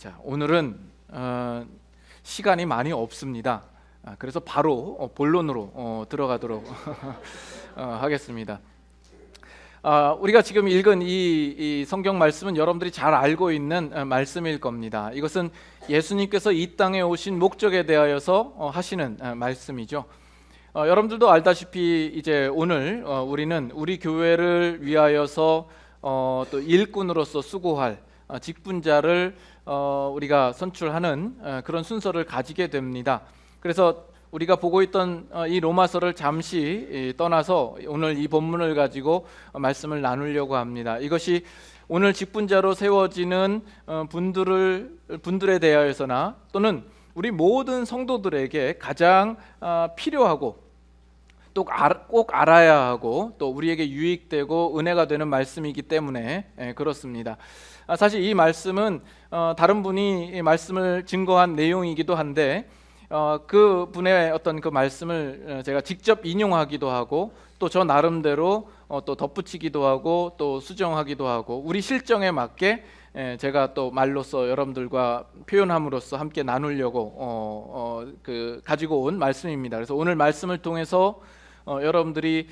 자, 오늘은 시간이 많이 없습니다. 그래서 바로 본론으로 들어가도록 하겠습니다. 우리가 지금 읽은 이 성경 말씀은 여러분들이 잘 알고 있는 말씀일 겁니다. 이것은 예수님께서 이 땅에 오신 목적에 대하여서 하시는 말씀이죠. 여러분들도 알다시피 이제 오늘 우리는 우리 교회를 위하여서 또 일꾼으로서 수고할 직분자를 우리가 선출하는 그런 순서를 가지게 됩니다. 그래서 우리가 보고 있던 이 로마서를 잠시 떠나서 오늘 이 본문을 가지고 말씀을 나누려고 합니다. 이것이 오늘 직분자로 세워지는 분들에 대하여서나 또는 우리 모든 성도들에게 가장 필요하고 또 꼭 알아야 하고 또 우리에게 유익되고 은혜가 되는 말씀이기 때문에 그렇습니다. 사실 이 말씀은 다른 분이 말씀을 증거한 내용이기도 한데 그 분의 어떤 그 말씀을 제가 직접 인용하기도 하고 또 저 나름대로 또 덧붙이기도 하고 또 수정하기도 하고 우리 실정에 맞게 제가 또 말로써 여러분들과 표현함으로써 함께 나누려고 가지고 온 말씀입니다. 그래서 오늘 말씀을 통해서 여러분들이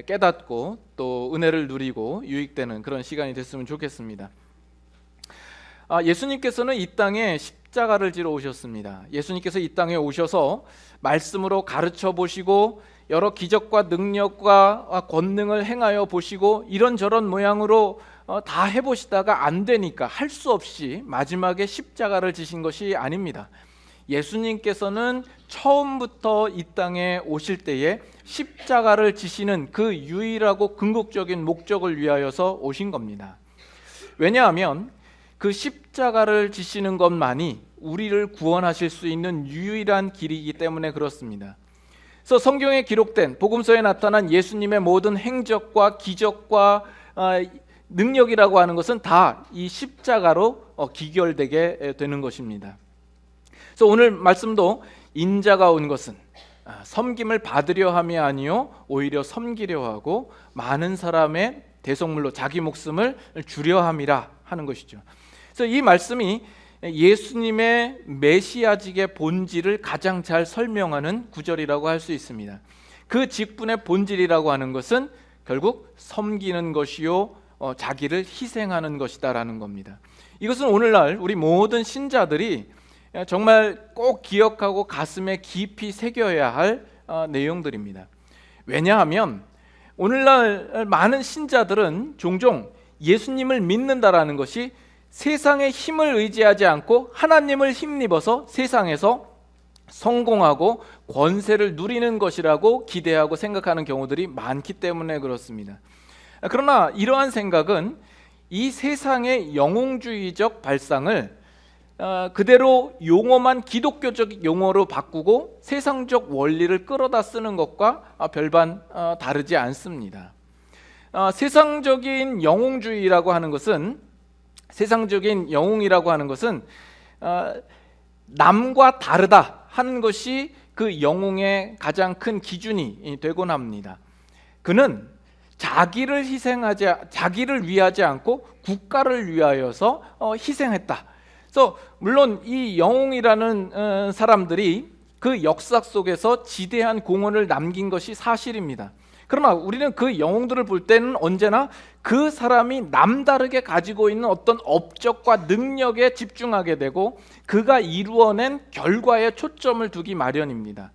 깨닫고 또 은혜를 누리고 유익되는 그런 시간이 됐으면 좋겠습니다. 예수님께서는 이 땅에 십자가를 지러 오셨습니다. 예수님께서 이 땅에 오셔서 말씀으로 가르쳐 보시고 여러 기적과 능력과 권능을 행하여 보시고 이런저런 모양으로 다 해보시다가 안 되니까 할 수 없이 마지막에 십자가를 지신 것이 아닙니다. 예수님께서는 처음부터 이 땅에 오실 때에 십자가를 지시는 그 유일하고 궁극적인 목적을 위하여서 오신 겁니다. 왜냐하면 그 십자가를 지시는 것만이 우리를 구원하실 수 있는 유일한 길이기 때문에 그렇습니다. 그래서 성경에 기록된 복음서에 나타난 예수님의 모든 행적과 기적과 능력이라고 하는 것은 다 이 십자가로 기결되게 되는 것입니다. 그래서 오늘 말씀도 인자가 온 것은 섬김을 받으려 함이 아니요 오히려 섬기려 하고 많은 사람의 대속물로 자기 목숨을 주려 함이라 하는 것이죠. 그래서 이 말씀이 예수님의 메시아직의 본질을 가장 잘 설명하는 구절이라고 할 수 있습니다. 그 직분의 본질이라고 하는 것은 결국 섬기는 것이요 자기를 희생하는 것이다라는 겁니다. 이것은 오늘날 우리 모든 신자들이 정말 꼭 기억하고 가슴에 깊이 새겨야 할 내용들입니다. 왜냐하면 오늘날 많은 신자들은 종종 예수님을 믿는다라는 것이 세상의 힘을 의지하지 않고 하나님을 힘입어서 세상에서 성공하고 권세를 누리는 것이라고 기대하고 생각하는 경우들이 많기 때문에 그렇습니다. 그러나 이러한 생각은 이 세상의 영웅주의적 발상을 그대로 용어만 기독교적 용어로 바꾸고 세상적 원리를 끌어다 쓰는 것과 별반 다르지 않습니다. 세상적인 영웅이라고 하는 것은 남과 다르다 하는 것이 그 영웅의 가장 큰 기준이 되곤 합니다. 그는 자기를 위하지 않고 국가를 위하여서 희생했다. 그래서 물론 이 영웅이라는 사람들이 그 역사 속에서 지대한 공헌을 남긴 것이 사실입니다. 그러나 우리는 그 영웅들을 볼 때는 언제나 그 사람이 남다르게 가지고 있는 어떤 업적과 능력에 집중하게 되고 그가 이루어낸 결과에 초점을 두기 마련입니다.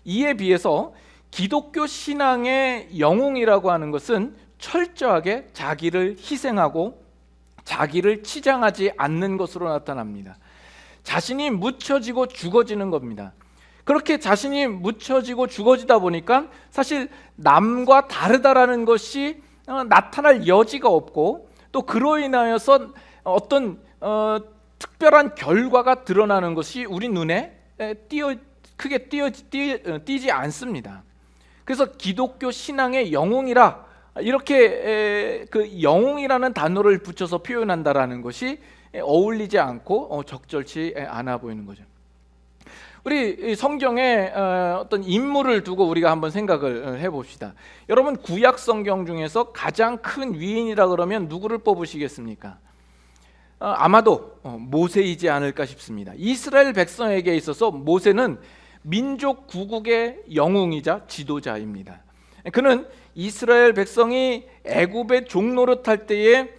이에 비해서 기독교 신앙의 영웅이라고 하는 것은 철저하게 자기를 희생하고 자기를 치장하지 않는 것으로 나타납니다. 자신이 묻혀지고 죽어지는 겁니다. 그렇게 자신이 묻혀지고 죽어지다 보니까 사실 남과 다르다라는 것이 나타날 여지가 없고 또 그로 인하여서 어떤 특별한 결과가 드러나는 것이 우리 눈에 크게 띄지 않습니다. 그래서 기독교 신앙의 영웅이라 이렇게 그 영웅이라는 단어를 붙여서 표현한다라는 것이 어울리지 않고 적절치 않아 보이는 거죠. 우리 성경에 어떤 인물을 두고 우리가 한번 생각을 해봅시다. 여러분 구약 성경 중에서 가장 큰 위인이라 그러면 누구를 뽑으시겠습니까? 아마도 모세이지 않을까 싶습니다. 이스라엘 백성에게 있어서 모세는 민족 구국의 영웅이자 지도자입니다. 그는 이스라엘 백성이 애굽의 종노릇할 때에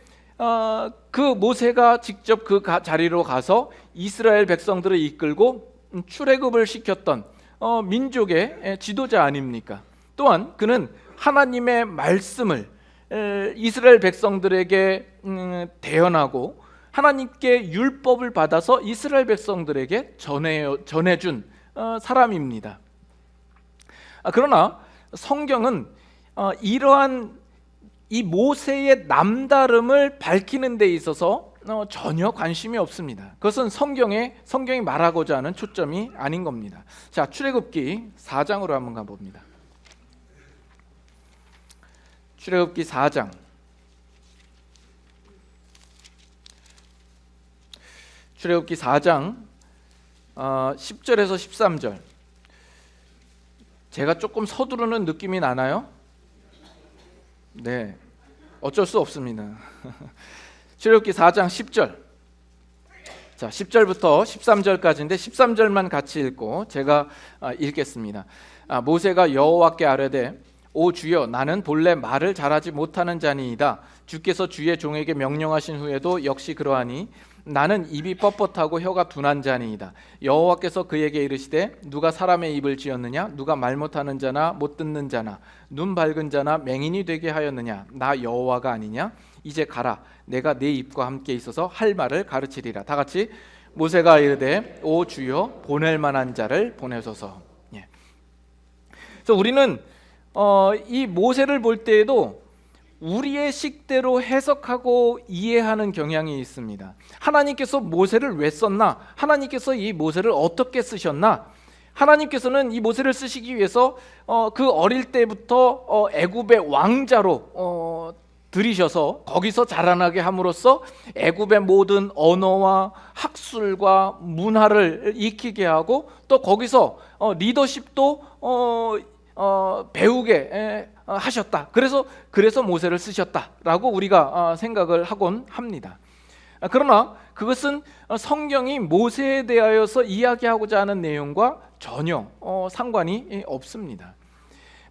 그 모세가 직접 그 자리로 가서 이스라엘 백성들을 이끌고 출애굽을 시켰던 민족의 지도자 아닙니까? 또한 그는 하나님의 말씀을 이스라엘 백성들에게 대언하고 하나님께 율법을 받아서 이스라엘 백성들에게 전해준 사람입니다. 그러나 성경은 이러한 이 모세의 남다름을 밝히는 데 있어서 전혀 관심이 없습니다. 그것은 성경이 말하고자 하는 초점이 아닌 겁니다. 자, 출애굽기 4장으로 한번 가봅니다. 출애굽기 4장. 출애굽기 4장 10절에서 13절. 제가 조금 서두르는 느낌이 나나요? 네, 어쩔 수 없습니다. 출애굽기 4장 10절. 자, 10절부터 13절까지인데 13절만 같이 읽고 제가 읽겠습니다. 모세가 여호와께 아뢰되 오 주여, 나는 본래 말을 잘하지 못하는 자니이다. 주께서 주의 종에게 명령하신 후에도 역시 그러하니 나는 입이 뻣뻣하고 혀가 둔한 자니이다. 여호와께서 그에게 이르시되 누가 사람의 입을 지었느냐? 누가 말 못하는 자나 못 듣는 자나 눈 밝은 자나 맹인이 되게 하였느냐? 나 여호와가 아니냐? 이제 가라. 내가 네 입과 함께 있어서 할 말을 가르치리라. 다 같이 모세가 이르되 오 주여, 보낼 만한 자를 보내소서. 예. 그래서 우리는 이 모세를 볼 때에도 우리의 식대로 해석하고 이해하는 경향이 있습니다. 하나님께서 모세를 왜 썼나? 하나님께서 이 모세를 어떻게 쓰셨나? 하나님께서는 이 모세를 쓰시기 위해서 그 어릴 때부터 애굽의 왕자로 들이셔서 거기서 자라나게 함으로써 애굽의 모든 언어와 학술과 문화를 익히게 하고 또 거기서 리더십도 배우게 하셨다. 그래서 모세를 쓰셨다라고 우리가 생각을 하곤 합니다. 그러나 그것은 성경이 모세에 대하여서 이야기하고자 하는 내용과 전혀 상관이 없습니다.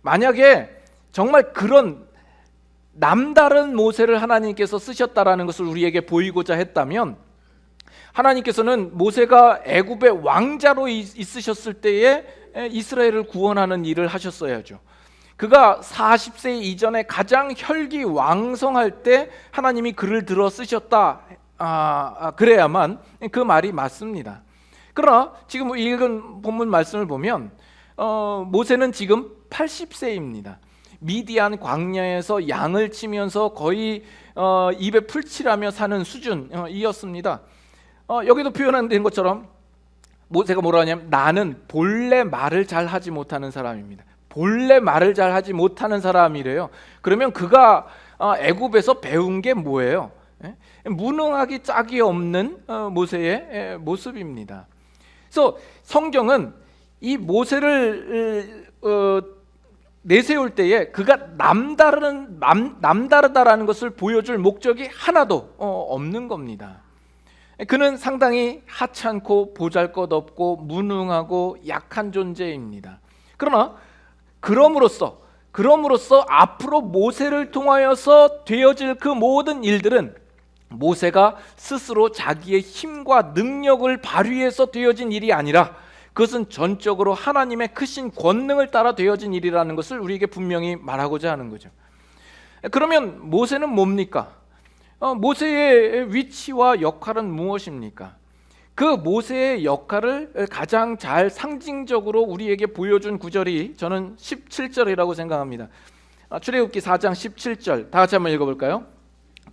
만약에 정말 그런 남다른 모세를 하나님께서 쓰셨다라는 것을 우리에게 보이고자 했다면 하나님께서는 모세가 애굽의 왕자로 있으셨을 때에 이스라엘을 구원하는 일을 하셨어야죠. 그가 40세 이전에 가장 혈기왕성할 때 하나님이 그를 들어 쓰셨다. 그래야만 그 말이 맞습니다. 그러나 지금 읽은 본문 말씀을 보면 모세는 지금 80세입니다. 미디안 광야에서 양을 치면서 거의 입에 풀칠하며 사는 수준이었습니다. 여기도 표현된 것처럼 모세가 뭐라 하냐면 나는 본래 말을 잘 하지 못하는 사람입니다. 본래 말을 잘 하지 못하는 사람이래요. 그러면 그가 애굽에서 배운 게 뭐예요? 무능하기 짝이 없는 모세의 모습입니다. 그래서 성경은 이 모세를 내세울 때에 그가 남다르다라는 것을 보여줄 목적이 하나도 없는 겁니다. 그는 상당히 하찮고 보잘것없고 무능하고 약한 존재입니다. 그러나 그럼으로써 앞으로 모세를 통하여서 되어질 그 모든 일들은 모세가 스스로 자기의 힘과 능력을 발휘해서 되어진 일이 아니라 그것은 전적으로 하나님의 크신 권능을 따라 되어진 일이라는 것을 우리에게 분명히 말하고자 하는 거죠. 그러면 모세는 뭡니까? 모세의 위치와 역할은 무엇입니까? 그 모세의 역할을 가장 잘 상징적으로 우리에게 보여준 구절이 저는 17절이라고 생각합니다. 출애굽기 4장 17절 다 같이 한번 읽어볼까요?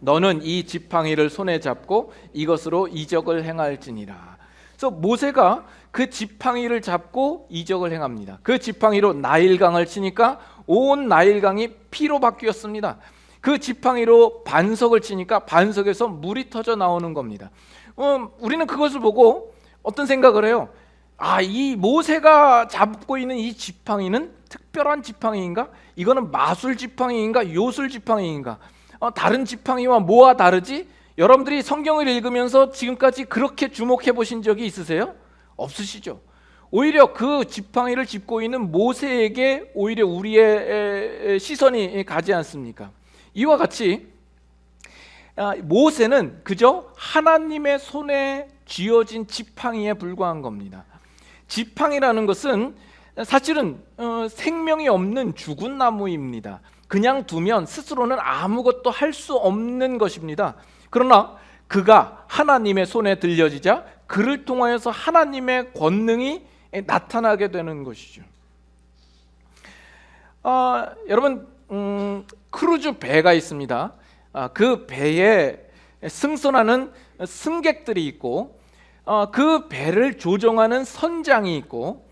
너는 이 지팡이를 손에 잡고 이것으로 이적을 행할지니라. 그래서 모세가 그 지팡이를 잡고 이적을 행합니다. 그 지팡이로 나일강을 치니까 온 나일강이 피로 바뀌었습니다. 그 지팡이로 반석을 치니까 반석에서 물이 터져 나오는 겁니다. 우리는 그것을 보고 어떤 생각을 해요? 이 모세가 잡고 있는 이 지팡이는 특별한 지팡이인가? 이거는 마술 지팡이인가? 요술 지팡이인가? 다른 지팡이와 뭐가 다르지? 여러분들이 성경을 읽으면서 지금까지 그렇게 주목해 보신 적이 있으세요? 없으시죠? 오히려 그 지팡이를 짚고 있는 모세에게 오히려 우리의 시선이 가지 않습니까? 이와 같이 모세는 그저 하나님의 손에 쥐어진 지팡이에 불과한 겁니다. 지팡이라는 것은 사실은 생명이 없는 죽은 나무입니다. 그냥 두면 스스로는 아무것도 할 수 없는 것입니다. 그러나 그가 하나님의 손에 들려지자 그를 통하여서 하나님의 권능이 나타나게 되는 것이죠. 여러분 크루즈 배가 있습니다. 그 배에 승선하는 승객들이 있고 그 배를 조종하는 선장이 있고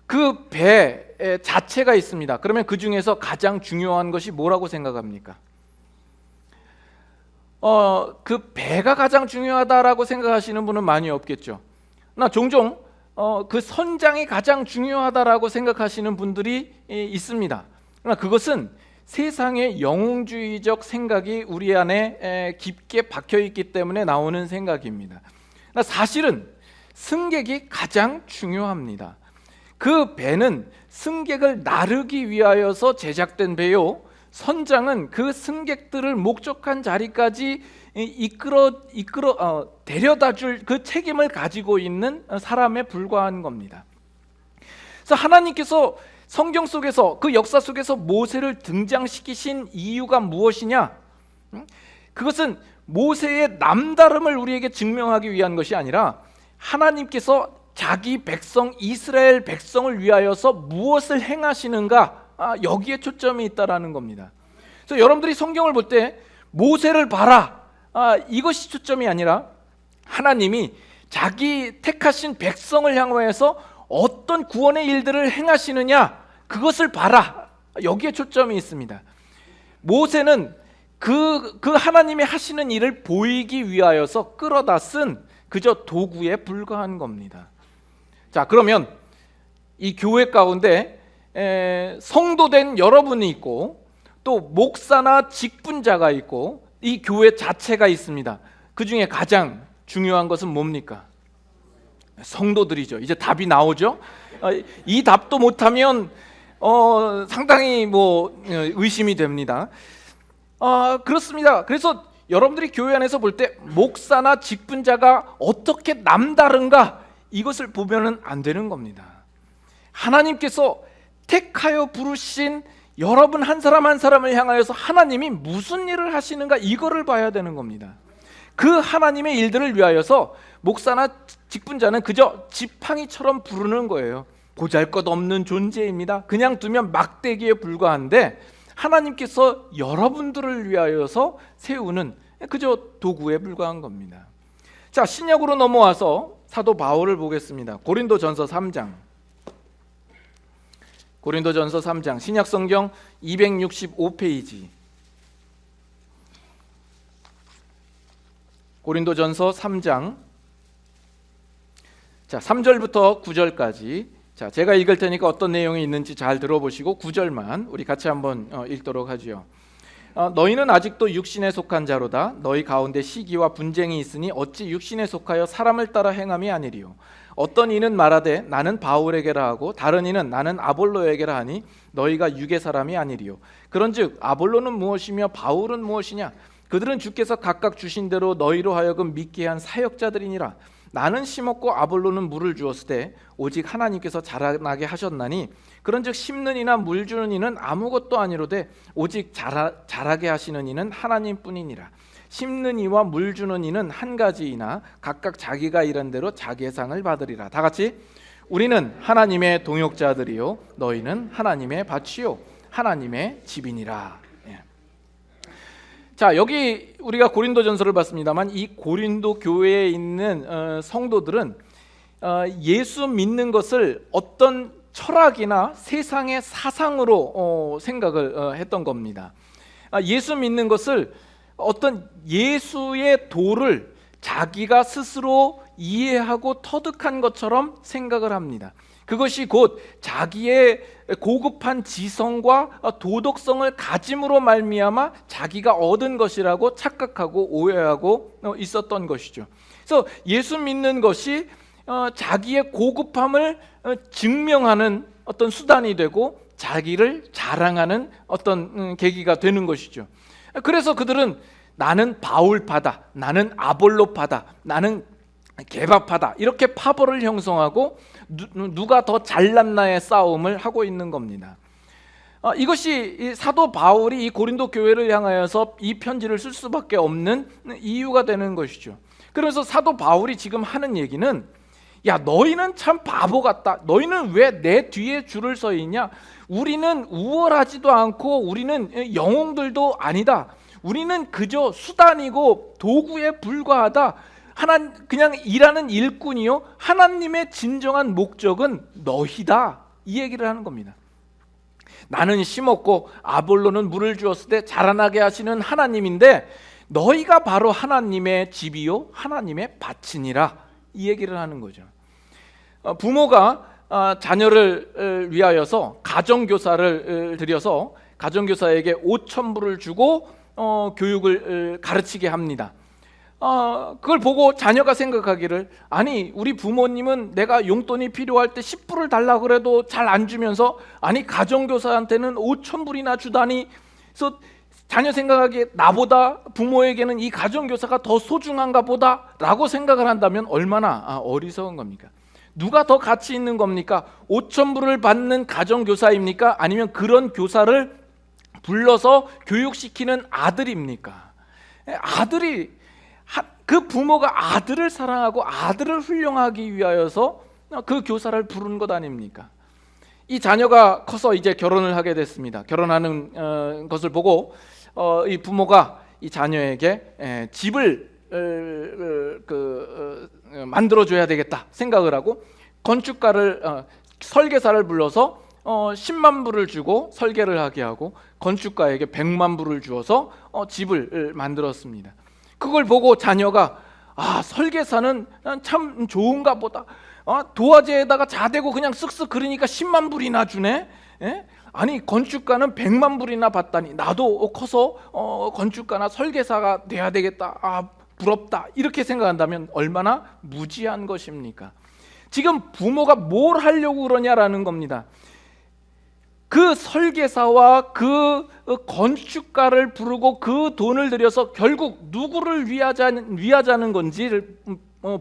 그 배 자체가 있습니다. 그러면 그 중에서 가장 중요한 것이 뭐라고 생각합니까? 그 배가 가장 중요하다라고 생각하시는 분은 많이 없겠죠. 나 종종 그 선장이 가장 중요하다라고 생각하시는 분들이 있습니다. 그러나 그것은 세상의 영웅주의적 생각이 우리 안에 깊게 박혀 있기 때문에 나오는 생각입니다. 사실은 승객이 가장 중요합니다. 그 배는 승객을 나르기 위하여서 제작된 배요, 선장은 그 승객들을 목적한 자리까지 데려다 줄 그 책임을 가지고 있는 사람에 불과한 겁니다. 그래서 하나님께서 성경 속에서 그 역사 속에서 모세를 등장시키신 이유가 무엇이냐? 그것은 모세의 남다름을 우리에게 증명하기 위한 것이 아니라 하나님께서 자기 백성 이스라엘 백성을 위하여서 무엇을 행하시는가, 여기에 초점이 있다라는 겁니다. 그래서 여러분들이 성경을 볼 때 모세를 봐라, 이것이 초점이 아니라 하나님이 자기 택하신 백성을 향하여서 어떤 구원의 일들을 행하시느냐, 그것을 봐라, 여기에 초점이 있습니다. 모세는 그 하나님이 하시는 일을 보이기 위하여서 끌어다 쓴 그저 도구에 불과한 겁니다. 자, 그러면 이 교회 가운데 성도된 여러분이 있고 또 목사나 직분자가 있고 이 교회 자체가 있습니다. 그 중에 가장 중요한 것은 뭡니까? 성도들이죠. 이제 답이 나오죠. 이 답도 못하면 상당히 의심이 됩니다. 그렇습니다. 그래서 여러분들이 교회 안에서 볼 때 목사나 직분자가 어떻게 남다른가, 이것을 보면은 안 되는 겁니다. 하나님께서 택하여 부르신 여러분 한 사람 한 사람을 향하여서 하나님이 무슨 일을 하시는가, 이거를 봐야 되는 겁니다. 그 하나님의 일들을 위하여서 목사나 직분자는 그저 지팡이처럼 부르는 거예요. 보잘것없는 존재입니다. 그냥 두면 막대기에 불과한데 하나님께서 여러분들을 위하여서 세우는 그저 도구에 불과한 겁니다. 자, 신약으로 넘어와서 사도 바울을 보겠습니다. 고린도전서 3장. 고린도전서 3장, 신약 성경 265페이지. 고린도전서 3장. 자, 3절부터 9절까지. 자, 제가 읽을 테니까 어떤 내용이 있는지 잘 들어보시고 9절만 우리 같이 한번 읽도록 하지요. 너희는 아직도 육신에 속한 자로다. 너희 가운데 시기와 분쟁이 있으니 어찌 육신에 속하여 사람을 따라 행함이 아니리요. 어떤 이는 말하되 나는 바울에게라 하고 다른 이는 나는 아볼로에게라 하니 너희가 육의 사람이 아니리요. 그런즉 아볼로는 무엇이며 바울은 무엇이냐? 그들은 주께서 각각 주신 대로 너희로 하여금 믿게 한 사역자들이니라. 나는 심었고 아볼로는 물을 주었으되 오직 하나님께서 자라나게 하셨나니 그런즉 심는 이나 물 주는 이는 아무것도 아니로되 오직 자라게 하시는 이는 하나님뿐이니라. 심는 이와 물 주는 이는 한 가지이나 각각 자기가 일한 대로 자기의 상을 받으리라. 다 같이 우리는 하나님의 동역자들이요 너희는 하나님의 밭이요 하나님의 집이니라. 자, 여기 우리가 고린도전서를 봤습니다만 이 고린도 교회에 있는 성도들은 예수 믿는 것을 어떤 철학이나 세상의 사상으로 생각을 했던 겁니다. 예수 믿는 것을 어떤 예수의 도를 자기가 스스로 이해하고 터득한 것처럼 생각을 합니다. 그것이 곧 자기의 고급한 지성과 도덕성을 가짐으로 말미암아 자기가 얻은 것이라고 착각하고 오해하고 있었던 것이죠. 그래서 예수 믿는 것이 자기의 고급함을 증명하는 어떤 수단이 되고 자기를 자랑하는 어떤 계기가 되는 것이죠. 그래서 그들은 나는 바울파다, 나는 아볼로파다, 나는 게바파다, 이렇게 파벌을 형성하고 누가 더 잘났나의 싸움을 하고 있는 겁니다. 이것이 사도 바울이 이 고린도 교회를 향하여서 이 편지를 쓸 수밖에 없는 이유가 되는 것이죠. 그래서 사도 바울이 지금 하는 얘기는, 야, 너희는 참 바보 같다. 너희는 왜 내 뒤에 줄을 서 있냐? 우리는 우월하지도 않고 우리는 영웅들도 아니다. 우리는 그저 수단이고 도구에 불과하다. 그냥 일하는 일꾼이요, 하나님의 진정한 목적은 너희다, 이 얘기를 하는 겁니다. 나는 심었고 아볼로는 물을 주었을 때 자라나게 하시는 하나님인데 너희가 바로 하나님의 집이요 하나님의 밭이니라, 이 얘기를 하는 거죠. 부모가 자녀를 위하여서 가정교사를 들여서 가정교사에게 5,000불을 주고 교육을 가르치게 합니다. 그걸 보고 자녀가 생각하기를, 아니 우리 부모님은 내가 용돈이 필요할 때 10불을 달라고 그래도 잘 안 주면서 아니 가정교사한테는 5,000불이나 주다니. 그래서 자녀 생각하기에 나보다 부모에게는 이 가정교사가 더 소중한가 보다 라고 생각을 한다면 얼마나 어리석은 겁니까? 누가 더 가치 있는 겁니까? 5,000불을 받는 가정교사입니까? 아니면 그런 교사를 불러서 교육시키는 아들입니까? 아들이, 그 부모가 아들을 사랑하고 아들을 훌륭하기 위하여서 그 교사를 부르는 것 아닙니까? 이 자녀가 커서 이제 결혼을 하게 됐습니다. 결혼하는 것을 보고 이 부모가 이 자녀에게 집을 만들어줘야 되겠다 생각을 하고 건축가를 설계사를 불러서 10만 불을 주고 설계를 하게 하고 건축가에게 100만 불을 주어서 집을 만들었습니다. 그걸 보고 자녀가 설계사는 참 좋은가 보다. 도화지에다가 자대고 그냥 쓱쓱 그리니까 10만 불이나 주네. 아니 건축가는 100만 불이나 받다니 나도 커서 건축가나 설계사가 돼야 되겠다. 부럽다. 이렇게 생각한다면 얼마나 무지한 것입니까? 지금 부모가 뭘 하려고 그러냐라는 겁니다. 그 설계사와 그 건축가를 부르고 그 돈을 들여서 결국 누구를 위하자는 건지를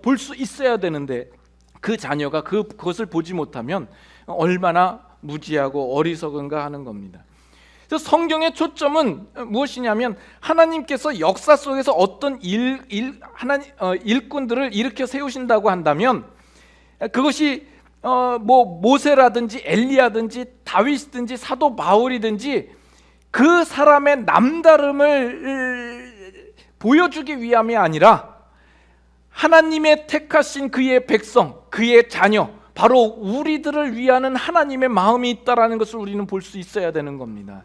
볼 수 있어야 되는데 그 자녀가 그것을 보지 못하면 얼마나 무지하고 어리석은가 하는 겁니다. 그래서 성경의 초점은 무엇이냐면 하나님께서 역사 속에서 어떤 일꾼들을 일으켜 세우신다고 한다면 그것이 모세라든지 엘리야든지 다윗이든지 사도 바울이든지 그 사람의 남다름을 보여주기 위함이 아니라 하나님의 택하신 그의 백성, 그의 자녀, 바로 우리들을 위하는 하나님의 마음이 있다라는 것을 우리는 볼 수 있어야 되는 겁니다.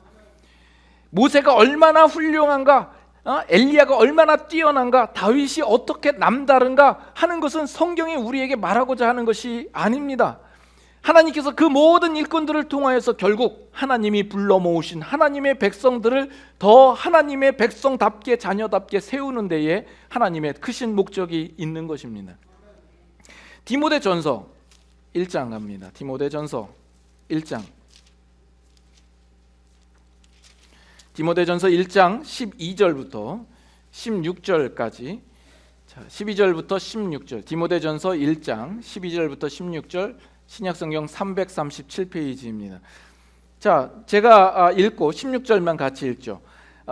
모세가 얼마나 훌륭한가, 엘리야가 얼마나 뛰어난가, 다윗이 어떻게 남다른가 하는 것은 성경이 우리에게 말하고자 하는 것이 아닙니다. 하나님께서 그 모든 일꾼들을 통하여서 결국 하나님이 불러 모으신 하나님의 백성들을 더 하나님의 백성답게 자녀답게 세우는 데에 하나님의 크신 목적이 있는 것입니다. 디모데전서 1장 갑니다. 디모데전서 1장. 디모데전서 1장 12절부터 16절까지. 자, 12절부터 16절. 디모데전서 1장 12절부터 16절. 신약성경 337페이지입니다. 자, 제가 읽고 16절만 같이 읽죠.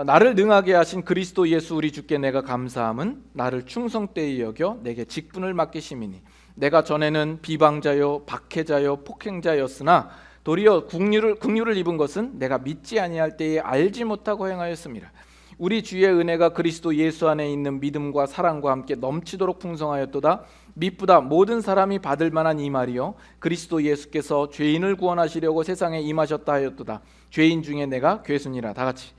나를 능하게 하신 그리스도 예수 우리 주께 내가 감사함은 나를 충성되이 여겨 내게 직분을 맡기심이니 내가 전에는 비방자요 박해자요 폭행자였으나 도리어 긍휼을 입은 것은 내가 믿지 아니할 때에 알지 못하고 행하였습니다. 우리 주의 은혜가 그리스도 예수 안에 있는 믿음과 사랑과 함께 넘치도록 풍성하였도다. 미쁘다 모든 사람이 받을 만한 이 말이요 그리스도 예수께서 죄인을 구원하시려고 세상에 임하셨다 하였도다. 죄인 중에 내가 괴순이라. 다 같이.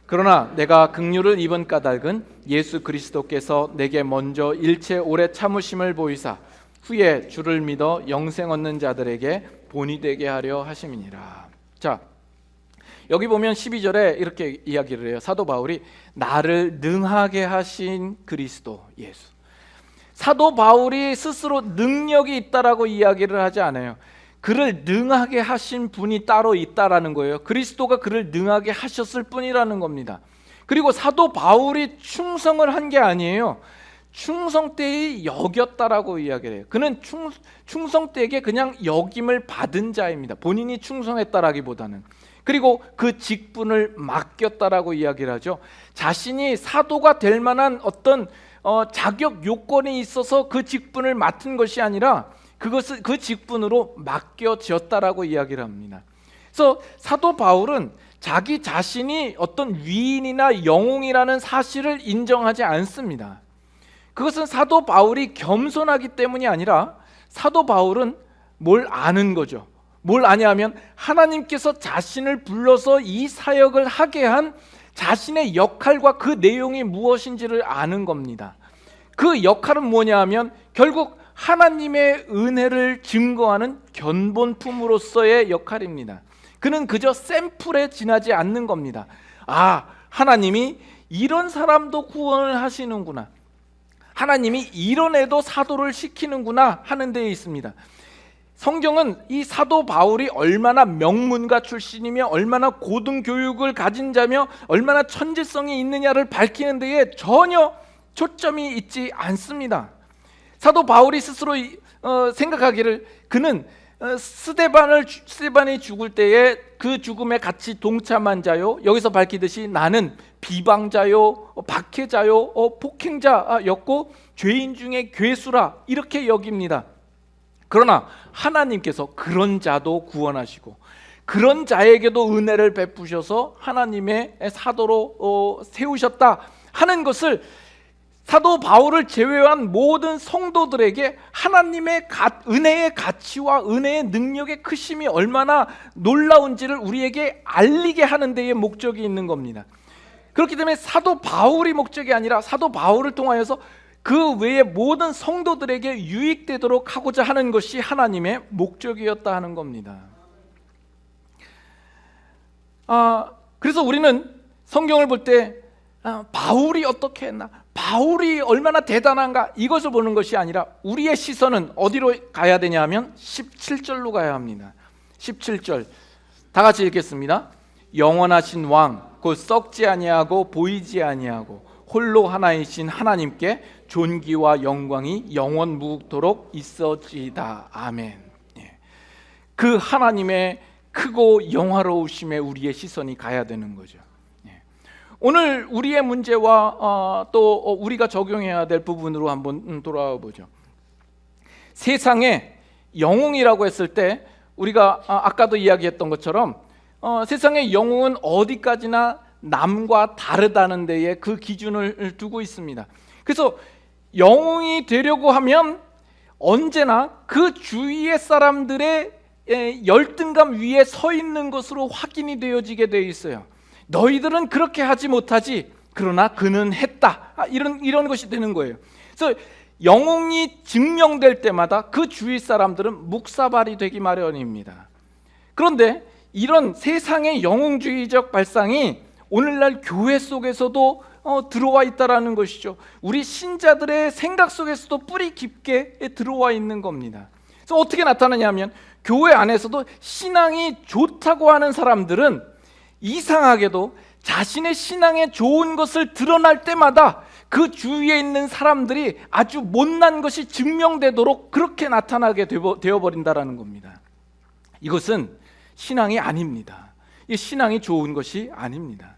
그러나 내가 긍휼을 입은 까닭은 예수 그리스도께서 내게 먼저 일체 오래 참으심을 보이사 후에 주를 믿어 영생 얻는 자들에게 본이 되게 하려 하심이니라. 자, 여기 보면 12절에 이렇게 이야기를 해요. 사도 바울이 나를 능하게 하신 그리스도 예수. 사도 바울이 스스로 능력이 있다라고 이야기를 하지 않아요. 그를 능하게 하신 분이 따로 있다라는 거예요. 그리스도가 그를 능하게 하셨을 뿐이라는 겁니다. 그리고 사도 바울이 충성을 한 게 아니에요. 충성되이 여겼다라고 이야기를 해요. 그는 충성되게 그냥 여김을 받은 자입니다. 본인이 충성했다라기보다는. 그리고 그 직분을 맡겼다라고 이야기를 하죠. 자신이 사도가 될 만한 어떤 자격 요건이 있어서 그 직분을 맡은 것이 아니라 그것을 그 직분으로 맡겨졌다라고 이야기를 합니다. 그래서 사도 바울은 자기 자신이 어떤 위인이나 영웅이라는 사실을 인정하지 않습니다. 그것은 사도 바울이 겸손하기 때문이 아니라 사도 바울은 뭘 아는 거죠. 뭘 아냐면 하나님께서 자신을 불러서 이 사역을 하게 한 자신의 역할과 그 내용이 무엇인지를 아는 겁니다. 그 역할은 뭐냐 하면 결국 하나님의 은혜를 증거하는 견본품으로서의 역할입니다. 그는 그저 샘플에 지나지 않는 겁니다. 아, 하나님이 이런 사람도 구원을 하시는구나, 하나님이 이런 애도 사도를 시키는구나 하는 데에 있습니다. 성경은 이 사도 바울이 얼마나 명문가 출신이며 얼마나 고등교육을 가진 자며 얼마나 천재성이 있느냐를 밝히는 데에 전혀 초점이 있지 않습니다. 사도 바울이 스스로 생각하기를 그는 스데반이 죽을 때에 그 죽음에 같이 동참한 자요, 여기서 밝히듯이 나는 비방자요, 박해자요, 폭행자였고 죄인 중에 괴수라 이렇게 여깁니다. 그러나 하나님께서 그런 자도 구원하시고 그런 자에게도 은혜를 베푸셔서 하나님의 사도로 세우셨다 하는 것을 사도 바울을 제외한 모든 성도들에게 하나님의 은혜의 가치와 은혜의 능력의 크심이 얼마나 놀라운지를 우리에게 알리게 하는 데에 목적이 있는 겁니다. 그렇기 때문에 사도 바울이 목적이 아니라 사도 바울을 통하여서 그 외의 모든 성도들에게 유익되도록 하고자 하는 것이 하나님의 목적이었다 하는 겁니다. 그래서 우리는 성경을 볼 때 바울이 어떻게 했나, 바울이 얼마나 대단한가 이것을 보는 것이 아니라 우리의 시선은 어디로 가야 되냐 하면 17절로 가야 합니다. 17절 다 같이 읽겠습니다. 영원하신 왕 곧 썩지 아니하고 보이지 아니하고 홀로 하나이신 하나님께 존귀와 영광이 영원 무궁토록 있어지이다. 아멘. 그 하나님의 크고 영화로우심에 우리의 시선이 가야 되는 거죠. 오늘 우리의 문제와 또 우리가 적용해야 될 부분으로 한번 돌아와 보죠. 세상에 영웅이라고 했을 때 우리가 아까도 이야기했던 것처럼 세상의 영웅은 어디까지나 남과 다르다는 데에 그 기준을 두고 있습니다. 그래서 영웅이 되려고 하면 언제나 그 주위의 사람들의 열등감 위에 서 있는 것으로 확인이 되어지게 되어 있어요. 너희들은 그렇게 하지 못하지, 그러나 그는 했다. 이런 것이 되는 거예요. 그래서 영웅이 증명될 때마다 그 주위 사람들은 묵사발이 되기 마련입니다. 그런데 이런 세상의 영웅주의적 발상이 오늘날 교회 속에서도 들어와 있다라는 것이죠. 우리 신자들의 생각 속에서도 뿌리 깊게 들어와 있는 겁니다. 그래서 어떻게 나타나냐면 교회 안에서도 신앙이 좋다고 하는 사람들은 이상하게도 자신의 신앙에 좋은 것을 드러날 때마다 그 주위에 있는 사람들이 아주 못난 것이 증명되도록 그렇게 나타나게 되어버린다라는 겁니다. 이것은 신앙이 아닙니다. 이 신앙이 좋은 것이 아닙니다.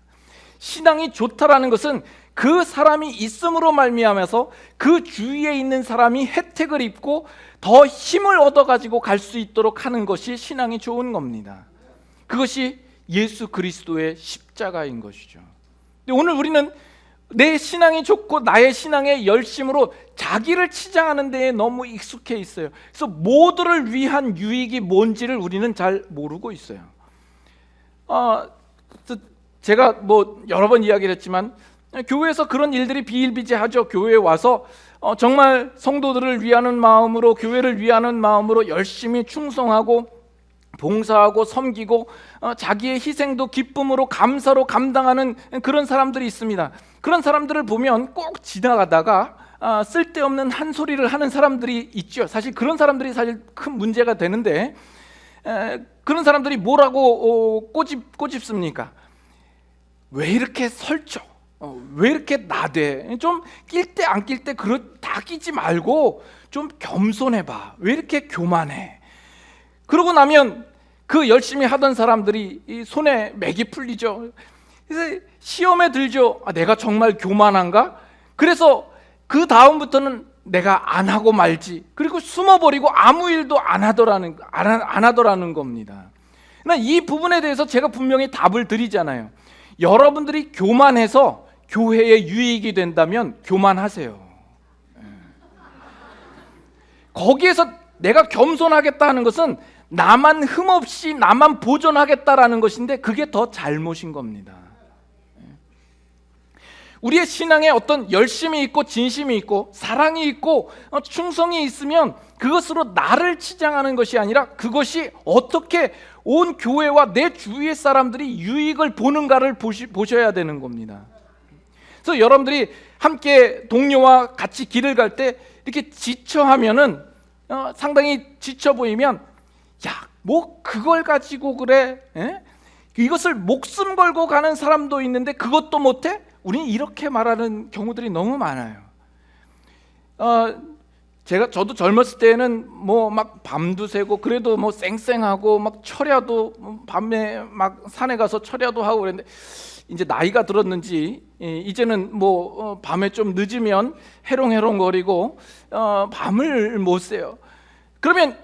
신앙이 좋다라는 것은 그 사람이 있음으로 말미암아서 그 주위에 있는 사람이 혜택을 입고 더 힘을 얻어가지고 갈 수 있도록 하는 것이 신앙이 좋은 겁니다. 그것이 예수 그리스도의 십자가인 것이죠. 근데 오늘 우리는 내 신앙이 좋고 나의 신앙의 열심으로 자기를 치장하는 데에 너무 익숙해 있어요. 그래서 모두를 위한 유익이 뭔지를 우리는 잘 모르고 있어요. 제가 뭐 여러 번 이야기를 했지만 교회에서 그런 일들이 비일비재하죠. 교회에 와서 정말 성도들을 위하는 마음으로, 교회를 위하는 마음으로 열심히 충성하고 봉사하고 섬기고 자기의 희생도 기쁨으로 감사로 감당하는 그런 사람들이 있습니다. 그런 사람들을 보면 꼭 지나가다가 쓸데없는 한 소리를 하는 사람들이 있죠. 사실 그런 사람들이 사실 큰 문제가 되는데, 그런 사람들이 뭐라고 꼬집습니까? 왜 이렇게 설쳐? 왜 이렇게 나대? 좀 낄 때 안 낄 때 다 끼지 말고 좀 겸손해봐. 왜 이렇게 교만해? 그러고 나면 그 열심히 하던 사람들이 이 손에 맥이 풀리죠. 그래서 시험에 들죠. 내가 정말 교만한가? 그래서 그 다음부터는 내가 안 하고 말지. 그리고 숨어버리고 아무 일도 안 하더라는 겁니다. 그러나 이 부분에 대해서 제가 분명히 답을 드리잖아요. 여러분들이 교만해서 교회에 유익이 된다면 교만하세요. 거기에서 내가 겸손하겠다 하는 것은 나만 흠없이 나만 보존하겠다라는 것인데, 그게 더 잘못인 겁니다. 우리의 신앙에 어떤 열심이 있고 진심이 있고 사랑이 있고 충성이 있으면 그것으로 나를 치장하는 것이 아니라 그것이 어떻게 온 교회와 내 주위의 사람들이 유익을 보는가를 보셔야 되는 겁니다. 그래서 여러분들이 함께 동료와 같이 길을 갈 때 이렇게 지쳐하면은 상당히 지쳐 보이면, 야, 뭐 그걸 가지고 그래? 이것을 목숨 걸고 가는 사람도 있는데 그것도 못해? 우리는 이렇게 말하는 경우들이 너무 많아요. 저도 젊었을 때는 뭐 막 밤도 새고 그래도 뭐 쌩쌩하고 막 철야도 밤에 막 산에 가서 철야도 하고 그랬는데, 이제 나이가 들었는지 이제는 뭐 밤에 좀 늦으면 해롱해롱거리고 밤을 못 새요. 그러면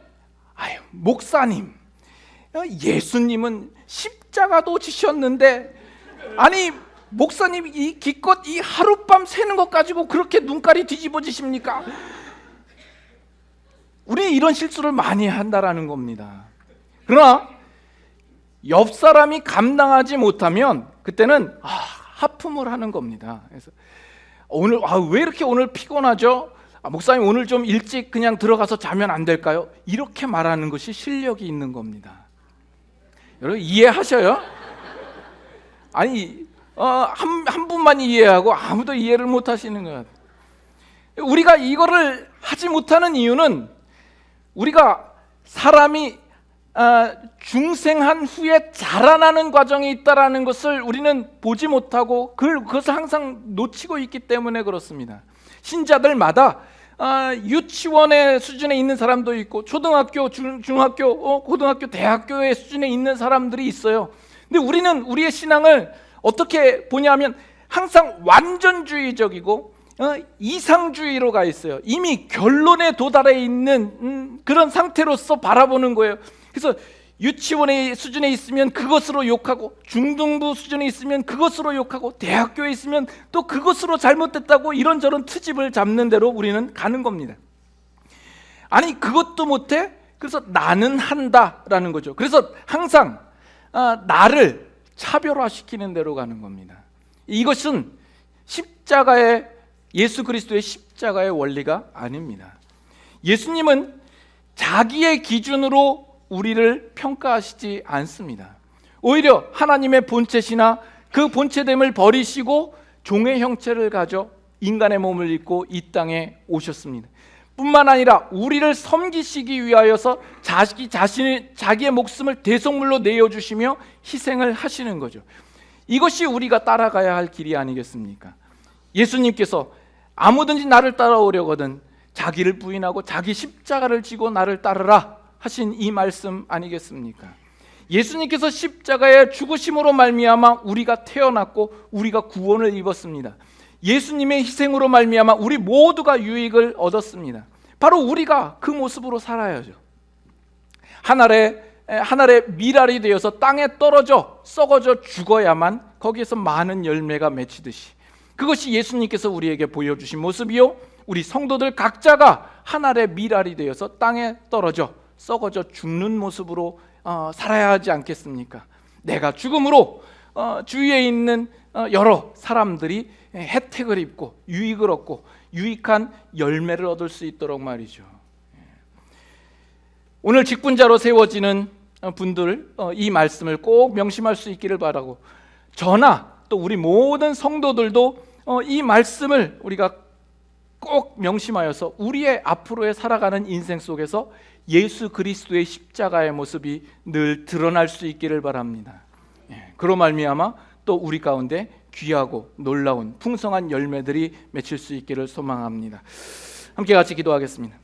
목사님, 예수님은 십자가도 지셨는데, 아니 목사님 이 기껏 이 하룻밤 새는 것 가지고 그렇게 눈깔이 뒤집어지십니까? 우리 이런 실수를 많이 한다라는 겁니다. 그러나 옆 사람이 감당하지 못하면 그때는 하품을 하는 겁니다. 그래서 오늘 왜 이렇게 오늘 피곤하죠? 목사님 오늘 좀 일찍 그냥 들어가서 자면 안 될까요? 이렇게 말하는 것이 실력이 있는 겁니다. 여러분 이해하셔요? 아니 한 분만 이해하고 아무도 이해를 못 하시는 것 같아요. 우리가 이거를 하지 못하는 이유는 우리가 사람이 중생한 후에 자라나는 과정이 있다라는 것을 우리는 보지 못하고 그것을 항상 놓치고 있기 때문에 그렇습니다. 신자들마다 유치원의 수준에 있는 사람도 있고 초등학교, 중학교, 고등학교, 대학교의 수준에 있는 사람들이 있어요. 근데 우리는 우리의 신앙을 어떻게 보냐면 항상 완전주의적이고 이상주의로 가 있어요. 이미 결론에 도달해 있는 그런 상태로서 바라보는 거예요. 그래서 유치원의 수준에 있으면 그것으로 욕하고, 중등부 수준에 있으면 그것으로 욕하고, 대학교에 있으면 또 그것으로 잘못됐다고 이런저런 트집을 잡는 대로 우리는 가는 겁니다. 아니 그것도 못해? 그래서 나는 한다라는 거죠. 그래서 항상 나를 차별화시키는 대로 가는 겁니다. 이것은 십자가의, 예수 그리스도의 십자가의 원리가 아닙니다. 예수님은 자기의 기준으로 우리를 평가하시지 않습니다. 오히려 하나님의 본체시나 그 본체됨을 버리시고 종의 형체를 가져 인간의 몸을 입고 이 땅에 오셨습니다. 뿐만 아니라 우리를 섬기시기 위하여서 자기의 목숨을 대속물로 내어주시며 희생을 하시는 거죠. 이것이 우리가 따라가야 할 길이 아니겠습니까? 예수님께서 아무든지 나를 따라오려거든 자기를 부인하고 자기 십자가를 지고 나를 따르라 하신 이 말씀 아니겠습니까? 예수님께서 십자가의 죽으심으로 말미암아 우리가 태어났고 우리가 구원을 입었습니다. 예수님의 희생으로 말미암아 우리 모두가 유익을 얻었습니다. 바로 우리가 그 모습으로 살아야죠. 하늘의 밀알이 되어서 땅에 떨어져 썩어져 죽어야만 거기에서 많은 열매가 맺히듯이, 그것이 예수님께서 우리에게 보여주신 모습이요, 우리 성도들 각자가 하늘의 밀알이 되어서 땅에 떨어져 썩어져 죽는 모습으로 살아야 하지 않겠습니까? 내가 죽음으로 주위에 있는 여러 사람들이 혜택을 입고 유익을 얻고 유익한 열매를 얻을 수 있도록 말이죠. 오늘 직분자로 세워지는 분들 이 말씀을 꼭 명심할 수 있기를 바라고, 저나 또 우리 모든 성도들도 이 말씀을 우리가 꼭 명심하여서 우리의 앞으로의 살아가는 인생 속에서 예수 그리스도의 십자가의 모습이 늘 드러날 수 있기를 바랍니다. 그로 말미암아 또 우리 가운데 귀하고 놀라운 풍성한 열매들이 맺힐 수 있기를 소망합니다. 함께 같이 기도하겠습니다.